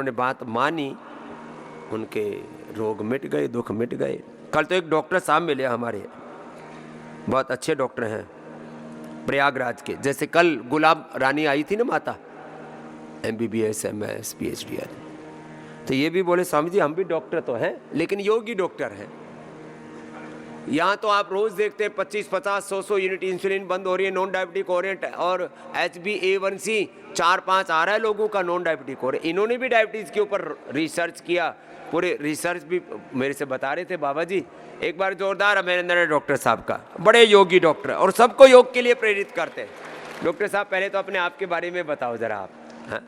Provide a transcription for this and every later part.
जिन्होंने बात मानी उनके रोग मिट गए, दुख मिट गए। कल तो एक डॉक्टर साहब मिले हमारे, बहुत अच्छे डॉक्टर हैं प्रयागराज के। जैसे कल गुलाब रानी आई थी ना माता, MBBS MS PhD है, तो ये भी बोले स्वामी जी हम भी डॉक्टर तो हैं लेकिन योगी डॉक्टर हैं। यहाँ तो आप रोज देखते हैं 25, 50, 100 यूनिट इंसुलिन बंद हो रही है, नॉन डायबिटिक हो रहे हैं, और HbA1c 4-5 आ रहा है लोगों का, नॉन डायबिटिक हो रहे हैं। इन्होंने भी डायबिटीज़ के ऊपर रिसर्च किया, पूरे रिसर्च भी मेरे से बता रहे थे बाबा जी। एक बार जोरदार अभिनंदन डॉक्टर साहब का, बड़े योगी डॉक्टर और सबको योग के लिए प्रेरित करते हैं। डॉक्टर साहब पहले तो अपने आप के बारे में बताओ जरा आप। हाँ?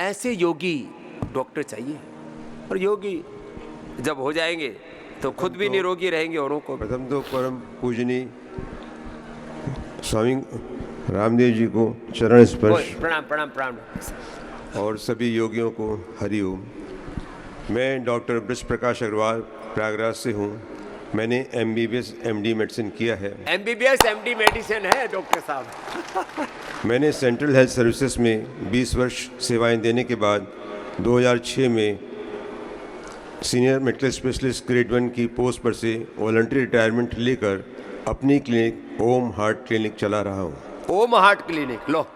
ऐसे योगी डॉक्टर चाहिए, और योगी जब हो जाएंगे तो खुद भी निरोगी रहेंगे, औरों को। प्रथम तो परम पूजनीय स्वामी रामदेव जी को चरण स्पर्श, प्रणाम प्रणाम प्रणाम। और सभी योगियों को हरिओम। मैं डॉक्टर ब्रज प्रकाश अग्रवाल प्रयागराज से हूँ। मैंने MBBS MD मेडिसिन किया है। MBBS MD मेडिसिन है डॉक्टर साहब। मैंने सेंट्रल हेल्थ सर्विसेज में 20 वर्ष सेवाएं देने के बाद 2006 में सीनियर मेडिकल स्पेशलिस्ट ग्रेड 1 की पोस्ट पर से वॉलंटरी रिटायरमेंट लेकर अपनी क्लिनिक ओम हार्ट क्लिनिक चला रहा हूँ। ओम हार्ट क्लिनिक, लो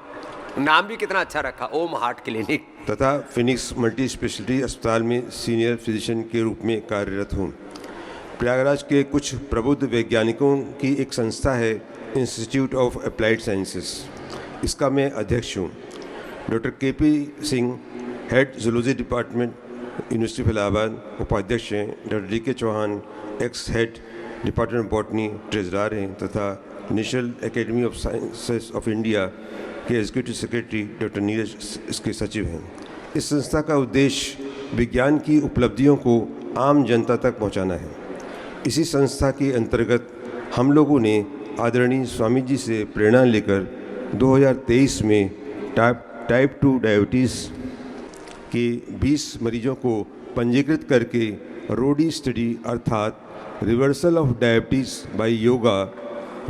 नाम भी कितना अच्छा रखा, ओम हार्ट क्लिनिक। तथा फिनिक्स मल्टी स्पेशलिटी अस्पताल में सीनियर फिजिशियन के रूप में कार्यरत हूँ। प्रयागराज के कुछ प्रबुद्ध वैज्ञानिकों की एक संस्था है इंस्टीट्यूट ऑफ अप्लाइड साइंसेस, इसका मैं अध्यक्ष हूँ। Doctor KP Singh head zoology department university of Allahabad उपाध्यक्ष हैं। Doctor DK Chauhan ex head department botany treasurer हैं, तथा national academy of sciences of India के एग्जीक्यूटिव सेक्रेटरी डॉक्टर नीरज इसके सचिव हैं। इस संस्था का उद्देश्य विज्ञान की उपलब्धियों को आम जनता तक पहुंचाना है। इसी संस्था के अंतर्गत हम लोगों ने आदरणीय स्वामी जी से प्रेरणा लेकर 2023 में टाइप 2 डायबिटीज़ के 20 मरीजों को पंजीकृत करके रोडी स्टडी अर्थात reversal of diabetes by yoga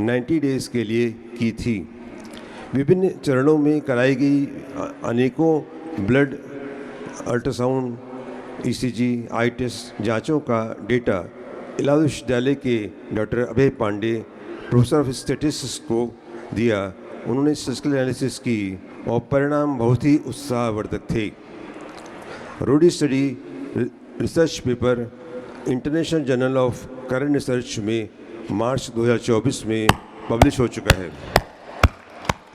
90 days के लिए की थी। विभिन्न चरणों में कराई गई अनेकों blood, ultrasound, ECG, eye test जाँचों का डेटा इलाहाबाद विश्वविद्यालय के doctor Abhay Pandey professor of statistics को दिया। उन्होंने स्टैटिस्टिकल एनालिसिस की और परिणाम बहुत ही उत्साहवर्धक थे। रोडी study research paper international journal of current research में मार्च 2024 में पब्लिश हो चुका है।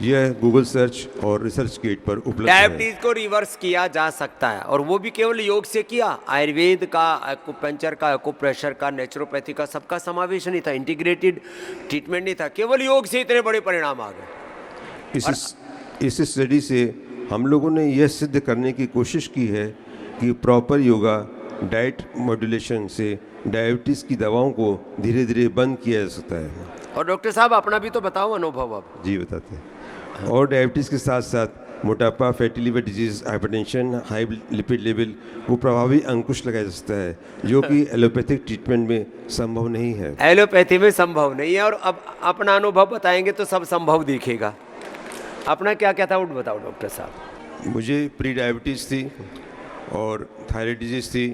यह गूगल सर्च और रिसर्च गेट पर उपलब्ध है। डायबिटीज को रिवर्स किया जा सकता है, और वो भी केवल योग से किया। आयुर्वेद का, एक्यूपंक्चर का, एक्यूप्रेशर का, नेचुरोपैथी का सबका समावेश नहीं था, इंटीग्रेटेड ट्रीटमेंट नहीं था, केवल योग से इतने बड़े परिणाम आ गए। इस स्टडी से हम लोगों ने यह सिद्ध करने की कोशिश की है कि प्रॉपर योगा डाइट मॉड्यूलेशन से डायबिटीज़ की दवाओं को धीरे धीरे बंद किया जा सकता है। और डॉक्टर साहब अपना भी तो बताओ अनुभव अब। जी बताते हैं। और डायबिटीज़ के साथ साथ मोटापा, fatty liver disease, hypertension, high lipid level को प्रभावी अंकुश लगाया जा सकता है, जो कि एलोपैथिक ट्रीटमेंट में संभव नहीं है। एलोपैथी में संभव नहीं है, और अब अपना अनुभव बताएंगे तो सब संभव दिखेगा। अपना क्या क्या था वो बताओ डॉक्टर साहब। मुझे प्री डायबिटीज़ थी और थायराइड डिजीज़ थी,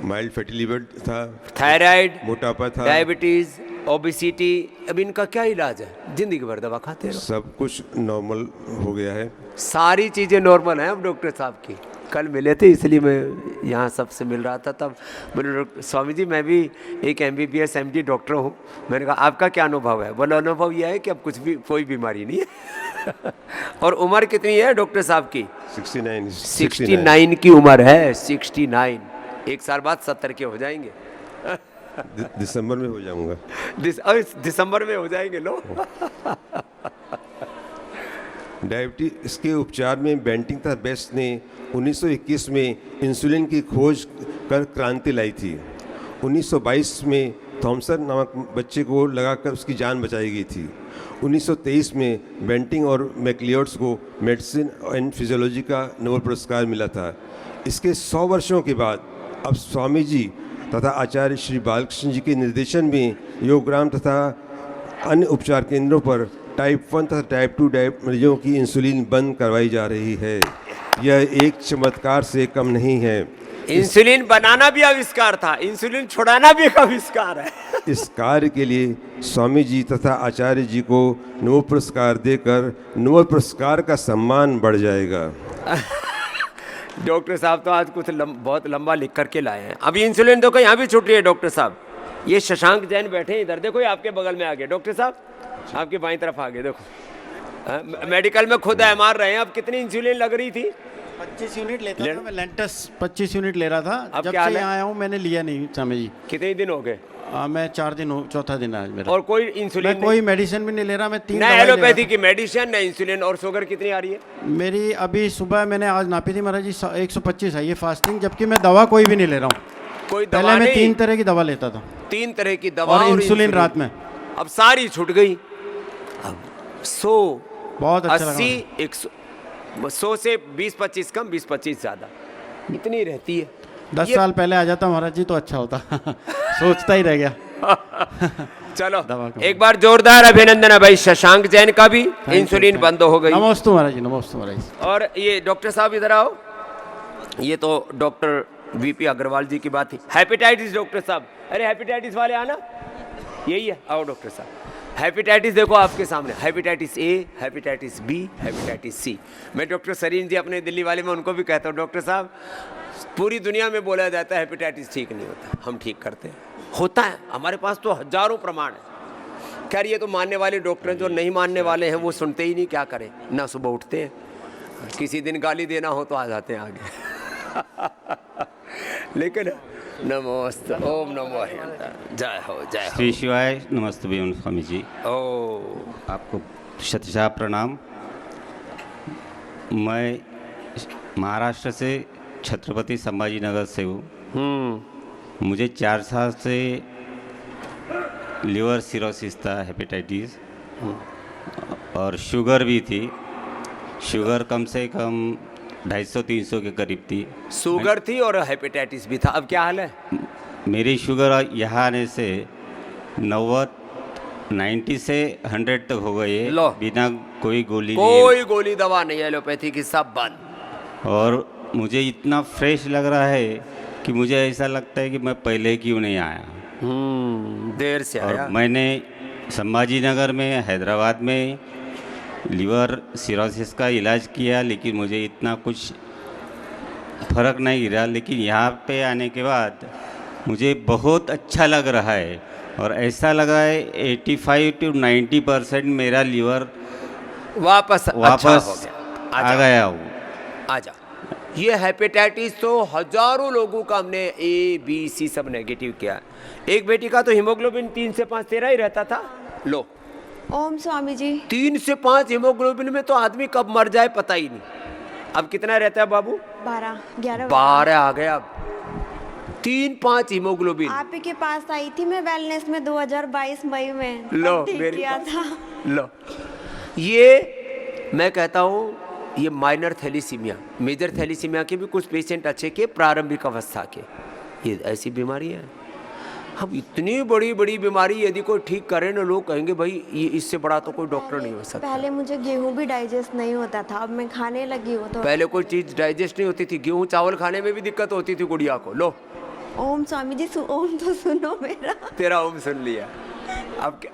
माइल्ड फैटी लिवर था, थायराइड, मोटापा था, डायबिटीज, ओबेसिटी। अब इनका क्या इलाज है? जिंदगी भर दवा खाते रहो। सब कुछ नॉर्मल हो गया है। सारी चीज़ें नॉर्मल हैं अब डॉक्टर साहब की। कल मिले थे इसलिए मैं यहाँ सबसे मिल रहा था, तब बोले स्वामी जी मैं भी एक MBBS MD डॉक्टर हूँ। मैंने कहा आपका क्या अनुभव है? बोला अनुभव यह है कि अब कुछ भी कोई बीमारी नहीं है। और उम्र कितनी है डॉक्टर साहब की? 69 की उम्र है। 69, एक साल बाद 70 के हो जाएंगे। दिसंबर में हो जाऊंगा। दिसंबर में हो जाएंगे लो। डायबिटीज के उपचार में बेंटिंग तथा बेस्ट ने 1921 में इंसुलिन की खोज कर क्रांति लाई थी। 1922 में थॉमसन नामक बच्चे को लगाकर उसकी जान बचाई गई थी। 1923 में बेंटिंग और मैक्लियोड्स को मेडिसिन एंड फिजियोलॉजी का नोबेल पुरस्कार मिला था। इसके 100 वर्षों के बाद अब स्वामी जी तथा आचार्य श्री बालकृष्ण जी के निर्देशन में योगग्राम तथा अन्य उपचार केंद्रों पर टाइप 1 तथा टाइप 2 मरीजों की इंसुलिन बंद करवाई जा रही है। यह एक चमत्कार से कम नहीं है। इंसुलिन बनाना भी आविष्कार था, इंसुलिन छुड़ाना भी एक आविष्कार है। इस कार्य के लिए स्वामी जी तथा आचार्य जी को नोबेल पुरस्कार देकर नोबेल पुरस्कार का सम्मान बढ़ जाएगा। डॉक्टर साहब तो आज कुछ बहुत लंबा लिख करके लाए हैं। अभी इंसुलिन देखो यहाँ भी छूट रही है डॉक्टर साहब। ये शशांक जैन बैठे हैं इधर, देखो ये आपके बगल में आ गए डॉक्टर साहब, आपके बाईं तरफ आ गए देखो। मेडिकल में खुद मार रहे हैं। अब कितनी इंसुलिन लग रही थी? 25 यूनिट लेता था मैं, लेंटस 25 यूनिट ले रहा था। अब जब क्या से हाल है? यहाँ आया हूँ मैंने लिया नहीं स्वामी जी। कितने दिन हो गए? मैं 4 दिन हो, चौथा दिन आज मेरा। और कोई मैं इंसुलिन कोई मेडिसिन भी नहीं ले रहा, मैं 3 ना दवाई ले रहा एलोपैथी की मेडिसिन ना इंसुलिन। और शुगर कितनी आ रही है? था। मेरी अभी सुबह मैंने आज नापी थी महाराज जी 125 है ये फास्टिंग, जबकि मैं दवा कोई भी नहीं ले रहा हूँ। कोई दवा पहले मैं नहीं? 3 तरह की दवा लेता था 3 तरह की दवा और इंसुलिन रात में। अब सारी छूट गई। अब 100 बहुत अच्छा लगा 80 100 100 से 20-25 कम, 20-25 ज्यादा, इतनी रहती है। 10 ये- साल पहले आ जाता महाराज जी तो अच्छा होता। सोचता ही रह गया। चलो दवा का। एक बार जोरदार अभिनंदन है भाई शशांक जैन का भी। इंसुलिन बंद हो गई। नमस्ते महाराज जी, नमस्ते महाराज जी। और ये डॉक्टर साहब इधर आओ। ये तो डॉक्टर वीपी अग्रवाल जी की बात थी। हेपेटाइटिस डॉक्टर साहब, अरे हेपेटाइटिस वाले आना, यही है, आओ डॉक्टर साहब। हेपेटाइटिस देखो आपके सामने, hepatitis A, hepatitis B, hepatitis C. मैं डॉक्टर सरीन जी अपने दिल्ली वाले में उनको भी कहता हूँ, डॉक्टर साहब पूरी दुनिया में बोला जाता है हेपेटाइटिस ठीक नहीं होता, हम ठीक करते हैं। होता है, हमारे पास तो हजारों प्रमाण है। खैर ये तो मानने वाले डॉक्टर हैं, जो नहीं मानने वाले हैं वो सुनते ही नहीं, क्या करें ना। सुबह उठते हैं, किसी दिन गाली देना हो तो आ जाते हैं आगे। लेकिन नमोस्त ओम नमो हरिहर, जय हो जय हो। श्री शिवाय नमस्ते भी स्वामी जी, ओ आपको शतशः प्रणाम। मैं महाराष्ट्र से छत्रपति संभाजी नगर से हूँ। मुझे 4 साल से लिवर सिरोसिस था, हेपेटाइटिस, और शुगर भी थी। शुगर कम से कम 250-300 के करीब थी। शुगर थी और हेपेटाइटिस भी था। अब क्या हाल है? मेरी शुगर यहाँ आने से 90 से 100 तक हो गई है, लो। बिना कोई गोली कोई गोली दवा नहीं, एलोपैथी की सब बंद। लिए। और मुझे इतना फ्रेश लग रहा है कि मुझे ऐसा लगता है कि मैं पहले क्यों नहीं आया। देर से आया। और मैंने संभाजी नगर में, हैदराबाद में लीवर सिरोसिस का इलाज किया, लेकिन मुझे इतना कुछ फर्क नहीं गिरा। लेकिन यहाँ पे आने के बाद मुझे बहुत अच्छा लग रहा है, और ऐसा लगा है 85 to 90% मेरा लीवर वापस अच्छा हो वापस गया। आ गया हूँ। आजा। ये हेपेटाइटिस तो हजारों लोगों का हमने ए बी सी सब नेगेटिव किया। एक बेटी का तो हीमोग्लोबिन 3 से 5 13 ही रहता था। लो, ओम स्वामी जी। 3 से 5 हीमोग्लोबिन में तो आदमी कब मर जाए पता ही नहीं। अब कितना रहता है बाबू? 12-11 12 आ गया। अब 3-5 हीमोग्लोबिन। आप ही के पास आई थी मैं वेलनेस में 2022 मई में। लो, तब ठीक मेरे किया पास। था। लो, ये मैं कहता हूँ ये माइनर थैलीसीमिया, मेजर थैलीसीमिया के भी कुछ पेशेंट अच्छे के, प्रारंभिक अवस्था के, ये ऐसी बीमारी है। हम इतनी बड़ी बड़ी बीमारी यदि कोई ठीक करें ना, लोग कहेंगे भाई ये इससे बड़ा तो कोई डॉक्टर नहीं हो सकता। पहले मुझे गेहूं भी डाइजेस्ट नहीं होता था, अब मैं खाने लगी हूँ तो। पहले कोई चीज डाइजेस्ट नहीं होती थी, गेहूं चावल खाने में भी दिक्कत होती थी गुड़िया को। लो, ओम स्वामी जी, ओम तो सुनो मेरा। तेरा ओम सुन लिया।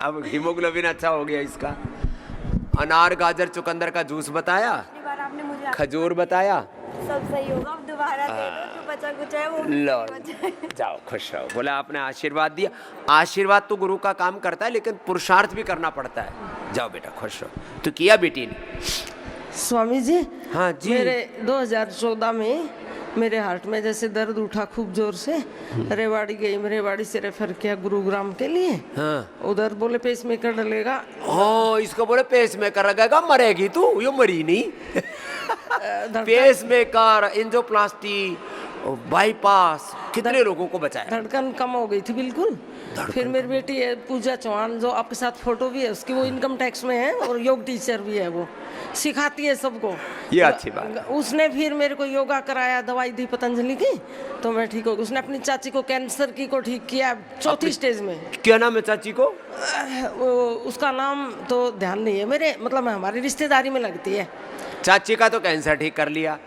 अब हीमोग्लोबिन अच्छा हो गया इसका। अनार गाजर चुकंदर का जूस बताया, पिछली बार आपने मुझे खजूर बताया। सब सही होगा, अब दोबारा दे दो, जो बचा कुछ है वो लो, बचा। जाओ खुश रहो। बोला आपने आशीर्वाद दिया। आशीर्वाद तो गुरु का काम करता है, लेकिन पुरुषार्थ भी करना पड़ता है। जाओ बेटा खुश रहो। तो किया बेटी ने? स्वामी जी, हाँ जी। मेरे 2014 में मेरे हार्ट में जैसे दर्द उठा खूब जोर से। रेवाड़ी गई, रेवाड़ी से रेफर किया गुरुग्राम के लिए। हाँ, उधर बोले पेस मेकर डलेगा। हाँ, इसको बोले पेस मेकर लगेगा, मरेगी तू। ये मरी नहीं। पेस मेकर, एंजियोप्लास्टी, बाईपास, कितने लोगों को बचाया। धड़कन कम हो गई थी बिल्कुल। फिर मेरी बेटी है पूजा चौहान, जो आपके साथ फोटो भी है उसकी, वो इनकम टैक्स में है और योग टीचर भी है, वो सिखाती है सबको। ये अच्छी बात है। उसने फिर मेरे को योगा कराया, दवाई दी पतंजलि की, तो मैं ठीक हो गई। उसने अपनी चाची को कैंसर की को ठीक किया 4थी स्टेज में। क्या नाम है चाची को? उसका नाम तो ध्यान नहीं है मेरे, मतलब हमारी रिश्तेदारी में लगती है। चाची का तो कैंसर ठीक कर लिया।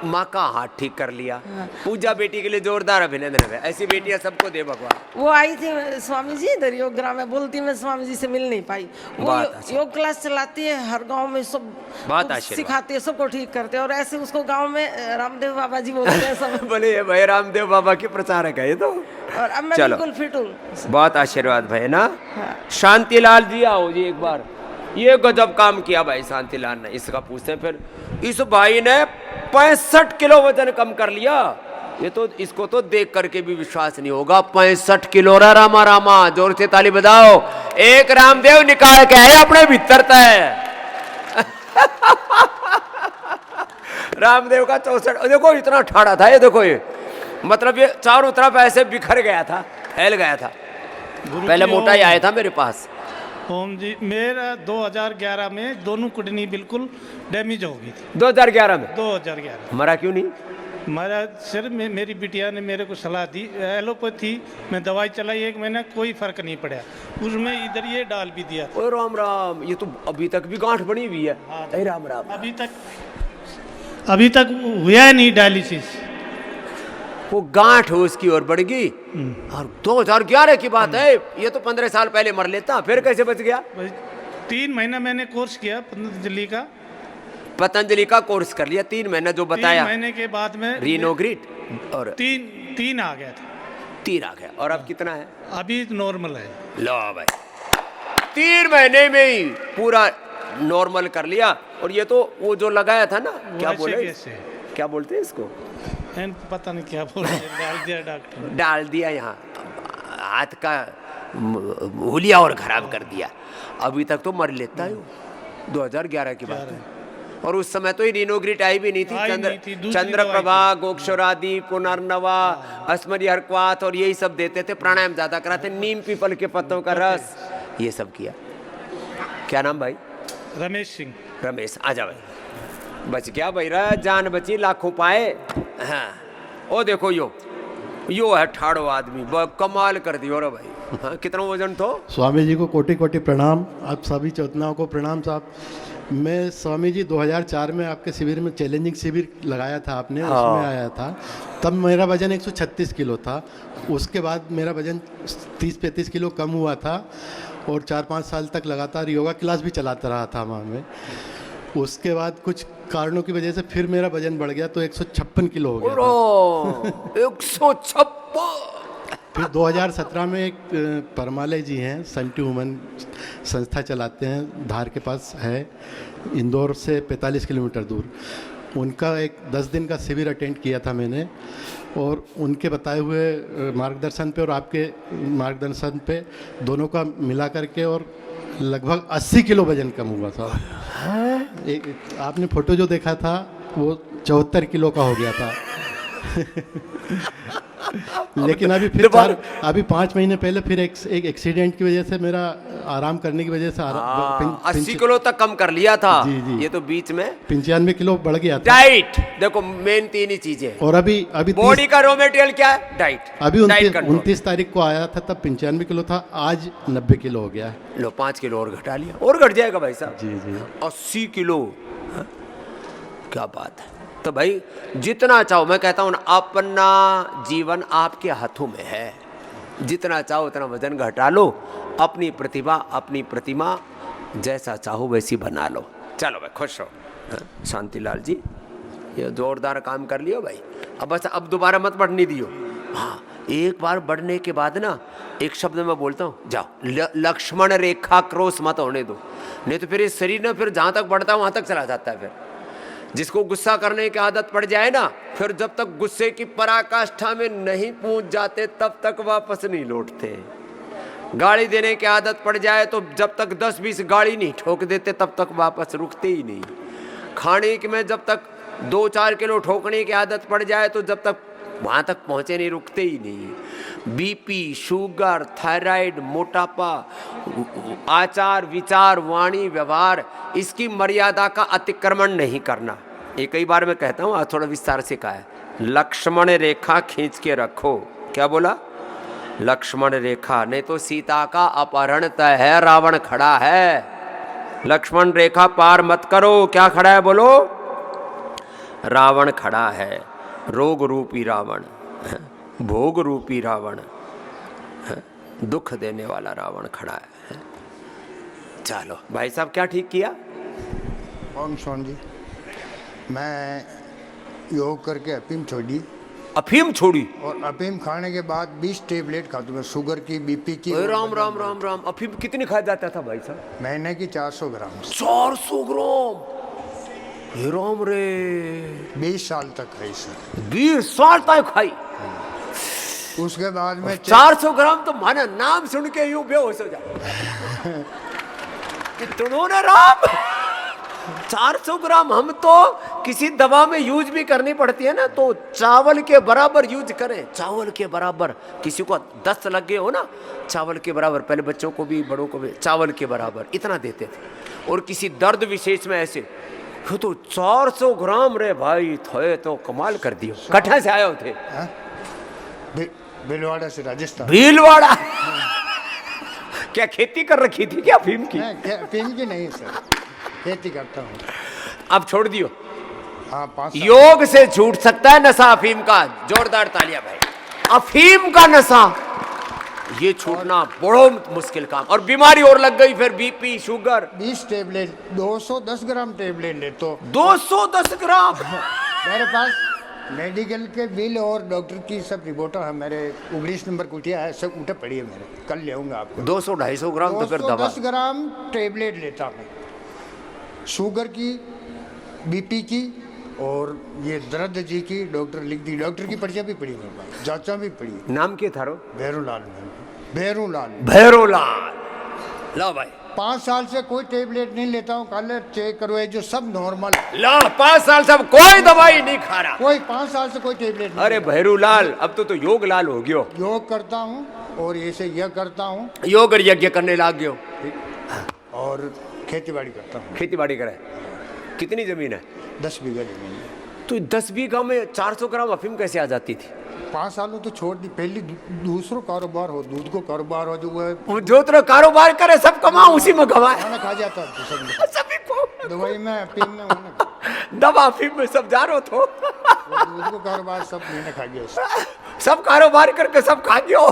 माँ का हाथ ठीक कर लिया। पूजा बेटी के लिए जोरदार अभिनंदन है। ऐसी बेटियां सबको दे भगवान। वो आई थी स्वामी जी इधर योग ग्राम में, बोलती मैं स्वामी जी से मिल नहीं पाई। वो बात अच्छा। योग क्लास चलाती है, हर गांव में सब बात आशीर्वाद। सिखाती है, सबको ठीक करते हैं। और ऐसे उसको गांव में रामदेव बाबा जी बोलते हैं सब। बोले ये भाई रामदेव बाबा के प्रचारक है ये तो। और अब मैं चलो। बिल्कुल फिट हूँ। बहुत आशीर्वाद भाई ना। शांतिलाल जी आओ जी एक बार। ये गजब काम किया भाई शांतिलाल ने। इसका पूछते हैं फिर। इस भाई ने 65 किलो वजन कम कर लिया। ये तो इसको तो देख करके भी विश्वास नहीं होगा। 65 किलो रा रामा रामा, जोर से ताली बजाओ। एक रामदेव निकाल के आए अपने भीतर तय। रामदेव का 64। देखो इतना ठाड़ा था ये, देखो ये मतलब ये चारों तरफ ऐसे बिखर गया था, फैल गया था। पहले मोटा ही आया था मेरे पास। ओम जी, मेरा 2011 में दोनों किडनी बिल्कुल डैमेज हो गई थी। 2011 में 2011 मरा क्यों नहीं? हमारा सिर में मेरी बिटिया ने मेरे को सलाह दी, एलोपैथी में दवाई चलाई 1 महीना, कोई फर्क नहीं पड़ा। उसमें इधर ये डाल भी दिया। ओए राम राम, ये तो अभी तक भी गांठ बनी हुई है। अरे राम राम, अभी तक हुआ नहीं डायलिसिस। वो गांठ हो उसकी और बढ़ गई। और 2011 की बात है, ये तो 15 साल पहले मर लेता। फिर कैसे बच गया? 3 महीना मैंने कोर्स किया पतंजलि का कोर्स कर लिया 3 महीना जो बताया। 3 महीने के बाद में रीनोग्रिट और तीन आ गया था। 3 आ गया। और अब कितना है? अभी नॉर्मल है। लो भाई 3 महीने में ही पूरा नॉर्मल कर लिया। और ये तो वो जो लगाया था ना, क्या बोले, क्या बोलते हैं इसको, पता नहीं क्या बोल रहे, डाल दिया डॉक्टर, डाल दिया यहाँ हाथ का हुलिया और खराब कर दिया। अभी तक तो मर लेता है। 2011 की बात है। और उस समय तो ये रीनोग्रिट आई भी नहीं थी। चंद्रप्रभा, गोक्षरादि, पुनर्नवा, अस्मरी हरक्वात और यही सब देते थे। प्राणायाम ज्यादा कराते, नीम पीपल के पत्तों का रस, ये सब किया। क्या नाम भाई? रमेश सिंह। रमेश, आजा भाई। बच गया भाई, जान बची लाखों पाए। हाँ ओ देखो यो है ठाड़ो आदमी, कमाल कर दियो रे भाई। हाँ, कितना वजन तो? स्वामी जी को कोटि कोटि प्रणाम। आप सभी चौथनाओं को प्रणाम साहब। मैं स्वामी जी 2004 में आपके शिविर में चैलेंजिंग शिविर लगाया था आपने, उसमें आया था। तब मेरा वजन 136 किलो था। उसके बाद मेरा वजन 30-35 किलो कम हुआ था। और 4-5 साल तक लगातार योगा क्लास भी चलाता रहा था वहाँ में। उसके बाद कुछ कारणों की वजह से फिर मेरा वजन बढ़ गया तो 156 किलो हो गया। 156। फिर 2017 में एक परमालय जी हैं, सेंटी वुमन संस्था चलाते हैं, धार के पास है, इंदौर से 45 किलोमीटर दूर। उनका एक 10 दिन का शिविर अटेंड किया था मैंने। और उनके बताए हुए मार्गदर्शन पे और आपके मार्गदर्शन पे दोनों का मिला करके और लगभग 80 किलो वजन कम हुआ था। एक आपने फोटो जो देखा था वो 74 किलो का हो गया था। लेकिन अभी 5 महीने पहले फिर एक एक्सीडेंट की वजह से मेरा आराम करने की वजह से 80 किलो तक कम कर लिया था। जी। ये तो बीच में 95 किलो बढ़ गया था। डाइट देखो, मेन 3 ही चीजें। और अभी बॉडी का रॉ मटेरियल क्या है? डाइट। अभी 29 तारीख को आया था, तब 95 किलो था, आज 90 किलो हो गया है। लो 5 किलो और घटा लिया, और घट जाएगा भाई साहब। जी 80 किलो। हाँ? क्या बात है। तो भाई जितना चाहो, मैं कहता हूँ ना, अपना जीवन आपके हाथों में है। जितना चाहो उतना वजन घटा लो। अपनी प्रतिभा, अपनी प्रतिमा जैसा चाहो वैसी बना लो। चलो भाई खुश रहो। हाँ? शांतिलाल जी ये जोरदार काम कर लियो भाई। अब बस अब दोबारा मत बढ़ने दियो। हाँ, एक बार बढ़ने के बाद ना एक शब्द मैं बोलता हूँ, जाओ लक्ष्मण रेखा क्रॉस मत होने दो, नहीं तो फिर इस शरीर ना फिर जहाँ तक बढ़ता है वहाँ तक चला जाता है। फिर जिसको गुस्सा करने की आदत पड़ जाए ना, फिर जब तक गुस्से की पराकाष्ठा में नहीं पहुंच जाते तब तक वापस नहीं लौटते। गाड़ी देने की आदत पड़ जाए तो जब तक 10-20 गाड़ी नहीं ठोक देते तब तक वापस रुकते ही नहीं। खाने में जब तक 2-4 किलो ठोकने की आदत पड़ जाए तो जब तक वहाँ तक पहुँचे नहीं रुकते ही नहीं। बीपी, शुगर, थायराइड, मोटापा, आचार विचार, वाणी व्यवहार, इसकी मर्यादा का अतिक्रमण नहीं करना। ये कई बार मैं कहता हूँ, आज थोड़ा विस्तार से कहा है। लक्ष्मण रेखा खींच के रखो। क्या बोला? लक्ष्मण रेखा, नहीं तो सीता का अपहरण तय है, रावण खड़ा है। लक्ष्मण रेखा पार मत करो। क्या खड़ा है बोलो? रावण खड़ा है, रोग रूपी रावण, भोग रूपी रावण, दुख देने वाला रावण खड़ा है। चलो भाई साहब, क्या ठीक किया? ओम स्वामी जी, मैं योग करके अफीम छोड़ी अफीम छोड़ी और अफीम खाने के बाद 20 टेबलेट खाता हूँ, शुगर की, बीपी की। ओए राम राम राम राम, अफीम कितनी खा जाता था भाई साहब? महीने की 400 ग्राम। 400 ग्राम? हे राम रे, 20 साल तक खाई सर। 20 साल तक खाई? उसके बाद में 400 ग्राम तो माना नाम सुन के यूं बेहोश हो जा कि तुमने राम 400 ग्राम। हम तो किसी दवा में यूज भी करनी पड़ती है ना, तो चावल के बराबर यूज करें, चावल के बराबर। किसी को दस्त लग गए हो ना, चावल के बराबर, पहले बच्चों को भी बड़ों को भी चावल के बराबर इतना देते थे। और किसी दर्द विशेष में ऐसे तो 400 ग्राम रे भाई, थे तो कमाल कर दियो। कहाँ से आए हो थे? भीलवाड़ा से, राजस्थान। भीलवाड़ा? क्या खेती कर रखी थी क्या अफीम की? अफीम की नहीं सर, खेती करता हूँ। अब छोड़ दियो? हाँ, 5 साल। योग से छूट सकता है नशा अफीम का? जोरदार तालियां भाई। अफीम का नशा ये छूटना बड़ा मुश्किल काम। और बीमारी और लग गई फिर, बीपी, शुगर। 20 टेबलेट, 210 ग्राम टेबलेट ले तो 210 ग्राम? मेरे पास मेडिकल के बिल और डॉक्टर की सब रिपोर्ट है। मेरे 19 नंबर कुटिया है, सब उठे पड़ी है मेरे। कल ले आऊंगा आपको। 200-250 ग्राम तो फिर दवा। 210 ग्राम टेबलेट लेता हूँ, शुगर की, बीपी की और ये दर्द जी की डॉक्टर लिख दी। डॉक्टर की पर्चियाँ भी पड़ी मेरे पास, जाँचा भी पड़ी। नाम क्या था? भैरूलाल। भैरूलाल। भैरूलाल। लो भाई, 5 साल से कोई टेबलेट नहीं लेता हूँ। कल चेक करो, जो सब नॉर्मल है। लो 5 साल से अब कोई दवाई नहीं खा रहा? कोई 5 साल से कोई टेबलेट नहीं। अरे भैरूलाल, अब तो योग लाल हो गयो। योग करता हूँ और ऐसे यह करता हूँ, योग और यज्ञ करने लग गयो। और खेती बाड़ी करता हूँ। खेती बाड़ी करे? कितनी जमीन है? 10 बीघा जमीन है। तो 10 बीघा में 400 ग्राम अफीम कैसे आ जाती थी? 5 सालों तो छोड़ दी। पहले दूसरो कारोबार हो, दूध को कारोबार हो, जो वो जो तो कारोबार करे सब कमाओ, उसी में कमाए। खाना खा जाता है सभी को दवाई में, अफीम में उन्हें दवा अफीम में सब जा रहे हो। दूध को कारोबार सब मैंने खा गया, सब कारोबार करके सब खा गयो।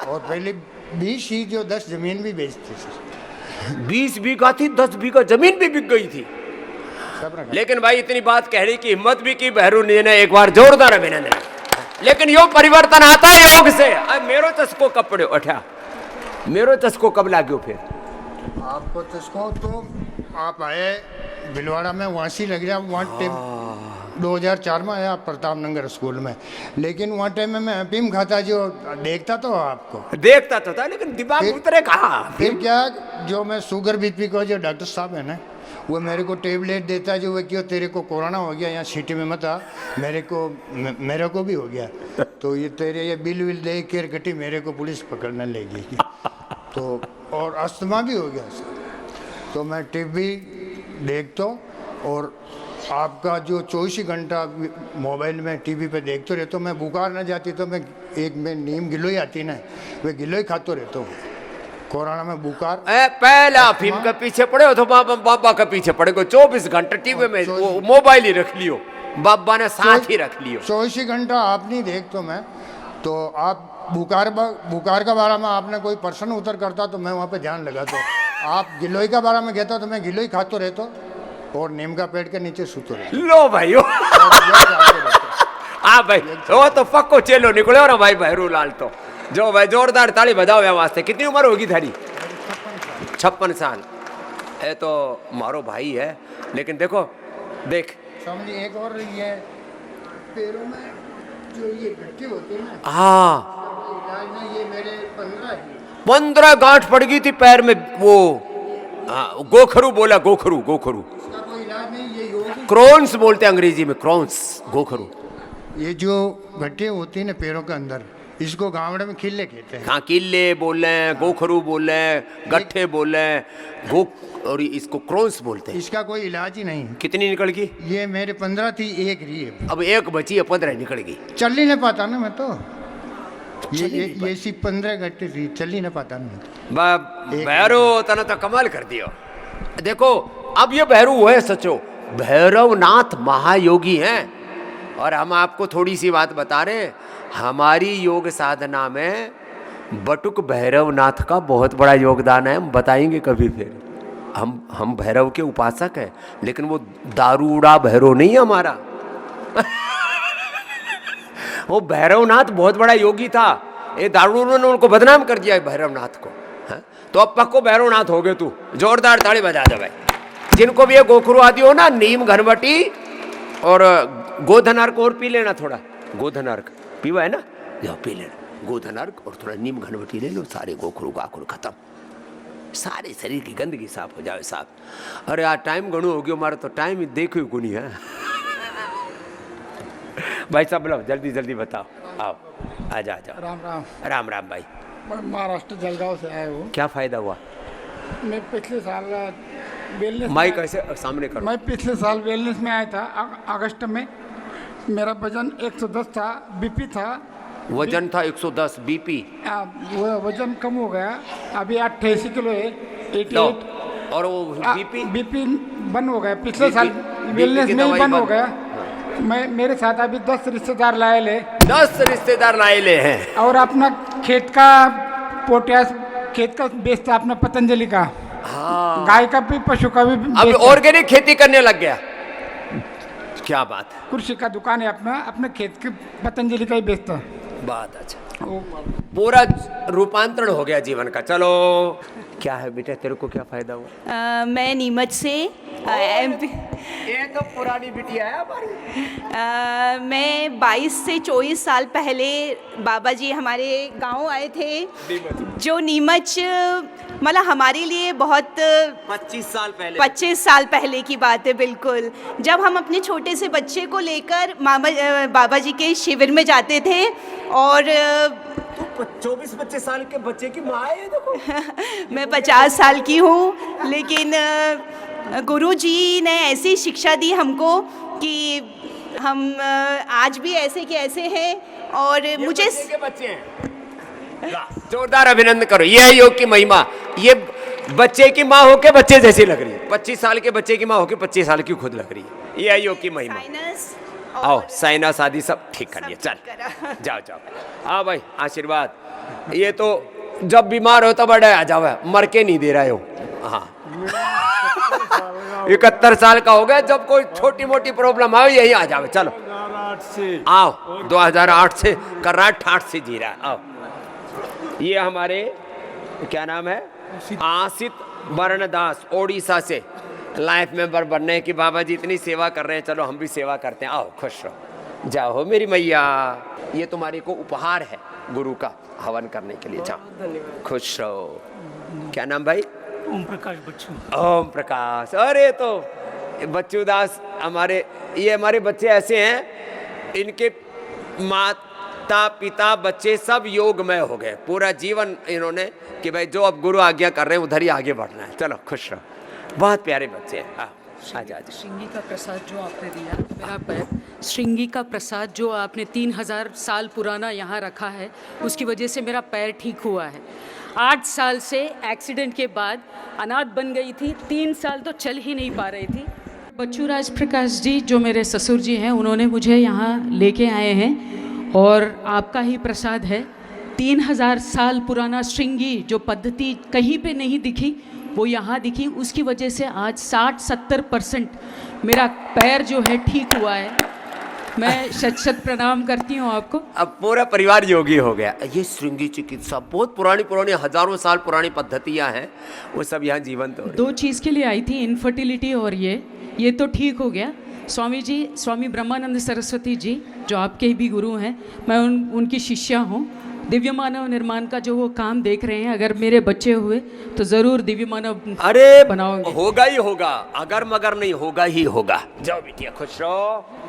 और पहले 20 ही जो 10 जमीन भी बेचती सर। 20 बीघा थी, 10 बीघा जमीन भी बिक गई थी। लेकिन भाई इतनी बात कहने की हिम्मत भी की बहरू ने, एक बार जोरदार अभिनंदन। लेकिन योग परिवर्तन आता है योग से। मेरो चस्को कब पड़े उठा? मेरो चस्को कब लाग्यो फिर? आपको चस्को तो आप आए भिलवाड़ा में, वहाँ से लग रहा। वहाँ 2004 में आया प्रताप नगर स्कूल में। लेकिन वहाँ टाइम में मैं अफीम खाता, जो देखता तो आपको देखता तो था, लेकिन दिमाग उतरे कहाँ? फिर क्या, जो मैं शुगर बीपी को जो डॉक्टर साहब है ना, वो मेरे को टेबलेट देता है, जो वो क्यों तेरे को कोरोना हो गया, यहाँ सिटी में मत आ, मेरे को भी हो गया, तो ये तेरे ये बिल विल दे केयर कटी, मेरे को पुलिस पकड़ने लेगी। तो और अस्थमा भी हो गया सर। तो मैं टीवी देखता हूँ, और आपका जो 24 घंटा मोबाइल में टीवी पे देखते रहता हूँ। मैं बुखार न जाती तो मैं नीम गिलोई आती ना, वे गिलोई खाते रहता हूँ। कोरोना में बुखार पहला अफीम के पीछे पड़े हो तो बाबा के पीछे पड़े को 24 घंटे टीवी में वो मोबाइल ही रख लियो, बाबा ने साथ ही रख लियो। 24 घंटा आप नहीं देखते मैं, तो आप बुखार का बारे में आपने कोई प्रश्न उत्तर करता तो मैं वहाँ पे ध्यान लगाता। आप गिलोई का बारे में कहता तो मैं गिलोई खाते रहता और नीम का पेड़ के नीचे सूतो रहता। लो भाई हाँ भाई, वो तो पक्को चेलो निकले हो ना भाई भैरूलाल। तो जो भाई जोरदार ताली बजाओ यहाँ वास्ते। कितनी उम्र होगी थारी? 56 साल है तो मारो भाई है। लेकिन देखो देख समझिए, एक और ये पैरों में जो ये गट्टी होती है ना, हाँ इलाज में ये मेरे 15 गांठ पड़ गई थी पैर में। वो गोखरू बोला, गोखरू इसका कोई इलाज नहीं। ये योग क्रोन्स बोलते हैं अंग्रेजी में, क्रोन्स, गोखरू। ये जो गट्टी होती है ना पैरों के अंदर, इसको गाँवड़े में खिल्ले कहते हैं। हाँ किले बोल रहे हैं, गोखरू बोल रहे हैं, गट्ठे बोल रहे हैं, और इसको क्रोन्स बोलते हैं। इसका कोई इलाज ही नहीं। कितनी निकल गई? ये मेरे 15 थी, एक रही है। अब एक बची है, 15 निकल गई। चल ही नहीं पाता ना मैं तो। ये सी 15 घंटे थी, चल ही नहीं पाता ना। बहरू तना तो कमाल कर दियो। देखो अब ये बहरू है सचो, भैरवनाथ महायोगी हैं। और हम आपको थोड़ी सी बात बता रहे हैं, हमारी योग साधना में बटुक भैरवनाथ का बहुत बड़ा योगदान है। हम बताएंगे कभी फिर। हम भैरव के उपासक हैं, लेकिन वो दारूड़ा भैरव नहीं है हमारा। वो भैरवनाथ बहुत बड़ा योगी था। ये दारूड़ों ने उनको बदनाम कर दिया है भैरवनाथ को। है? तो अब पक्को भैरवनाथ हो गए तू। जोरदार ताली बजा दे भाई। जिनको भी ये गोखरू आदि हो ना, नीम घनवटी और गोधन अर्क और पी लेना थोड़ा। गोधन अर्क पीवा है ना, जाओ पी लेना गोधन अर्क और थोड़ा नीम घनवटी ले लो, सारे गोखरू गाखरू खत्म, सारे शरीर की गंदगी साफ हो जाए साफ। अरे यार टाइम घणो हो गयो मारो, तो टाइम ही देखो को नहीं है। भाई साहब बोलो जल्दी जल्दी बताओ, आओ आ जाओ। राम राम। राम राम भाई। मैं महाराष्ट्र जलगांव से आया हूँ। क्या फायदा हुआ? मैं पिछले साल वेलनेस माइक कैसे सामने करो। मैं पिछले साल वेलनेस में आया था अगस्त में। मेरा वजन 110 था, बीपी था। वजन था 110, बीपी वो वजन कम हो गया, अभी 88 किलो है, 88। और वो बीपी बंद हो गया पिछले साल वेलनेस में ही बंद हो गया। मैं मेरे साथ अभी 10 रिश्तेदार लाए ले। 10 रिश्तेदार लाए ले हैं। और अपना खेत का पोटैश खेत का बेचता अपना पतंजलि का। हाँ। गाय का भी पशु का भी अब ऑर्गेनिक खेती करने लग गया। क्या बात है। कृषि का दुकान है अपना, अपने खेत के पतंजलि का ही बेचता। बात अच्छा, पूरा रूपांतरण हो गया जीवन का। चलो क्या है बेटा, तेरे को क्या फायदा हुआ? मैं नीमच से ये तो पुरानी बिटिया है हमारी। मैं 22 से 24 साल पहले बाबा जी हमारे गांव आए थे, जो नीमच मतलब हमारे लिए बहुत 25 साल पहले की बात है। बिल्कुल, जब हम अपने छोटे से बच्चे को लेकर बाबा जी के शिविर में जाते थे। और 24-25 साल के बच्चे की माँ है देखो। मैं 50 साल की हूँ, लेकिन गुरु जी ने ऐसी शिक्षा दी हमको कि हम आज भी ऐसे के ऐसे हैं। और मुझे के बच्चे हैं। जोरदार अभिनंदन करो। ये है योग की महिमा। ये बच्चे की माँ होके बच्चे जैसी लग रही है, 25 साल के बच्चे की माँ होके 25 साल की खुद लग रही है। ये है योग की महिमा। आओ साइनस आदि सब ठीक कर लिया। चल जाओ जाओ। हाँ भाई आशीर्वाद। ये तो जब बीमार हो तो बड़ा आ जाओ, मर के नहीं दे रहे हो। हाँ 71 साल का हो गया, जब कोई छोटी मोटी प्रॉब्लम आए यही आ जाओ। चलो आओ, 2008 से कर रहा है, ठाठ से जी रहा है। आओ, ये हमारे क्या नाम है, आसित वर्णदास, ओडिशा से लाइफ मेंबर बनने की बाबा जी इतनी सेवा कर रहे हैं। चलो हम भी सेवा करते हैं। आओ खुश रहो, जाओ मेरी मैया। ये तुम्हारे को उपहार है गुरु का, हवन करने के लिए। जाओ खुश रहो। क्या नाम भाई? ओम प्रकाश बच्चू। ओम प्रकाश। अरे तो बच्चू दास हमारे, ये हमारे बच्चे ऐसे हैं, इनके माता पिता बच्चे सब योगमय हो गए। पूरा जीवन इन्होंने कि भाई जो अब गुरु आज्ञा कर रहे हैं उधर ही आगे बढ़ना है। चलो खुश रहो, बहुत प्यारे बच्चे हैं। आजा आजा। श्रृंगी का प्रसाद जो आपने दिया, मेरा पैर श्रृंगी का प्रसाद जो आपने 3000 साल पुराना यहाँ रखा है, उसकी वजह से मेरा पैर ठीक हुआ है। 8 साल से एक्सीडेंट के बाद अनाथ बन गई थी, 3 साल तो चल ही नहीं पा रही थी। बच्चू राज प्रकाश जी जो मेरे ससुर जी हैं, उन्होंने मुझे यहाँ लेके आए हैं और आपका ही प्रसाद है। 3000 साल पुराना श्रृंगी जो पद्धति कहीं पे नहीं दिखी, वो यहाँ दिखी। उसकी वजह से आज 60-70% मेरा पैर जो है ठीक हुआ है। मैं शत प्रणाम करती हूँ आपको। अब पूरा परिवार योगी हो गया। ये श्रृंगी चिकित्सा बहुत पुरानी हजारों साल पुरानी पद्धतियाँ हैं, वो सब यहाँ जीवंत हो रही। 2 चीज़ के लिए आई थी, इनफर्टिलिटी और ये तो ठीक हो गया। स्वामी जी, स्वामी ब्रह्मानंद सरस्वती जी जो आपके भी गुरु हैं, मैं उनकी शिष्या हूँ। दिव्य मानव निर्माण का जो वो काम देख रहे हैं, अगर मेरे बच्चे हुए तो ज़रूर दिव्य मानव अरे बनाओगे। होगा ही होगा, अगर मगर नहीं होगा ही होगा। जाओ बिटिया खुश रहो।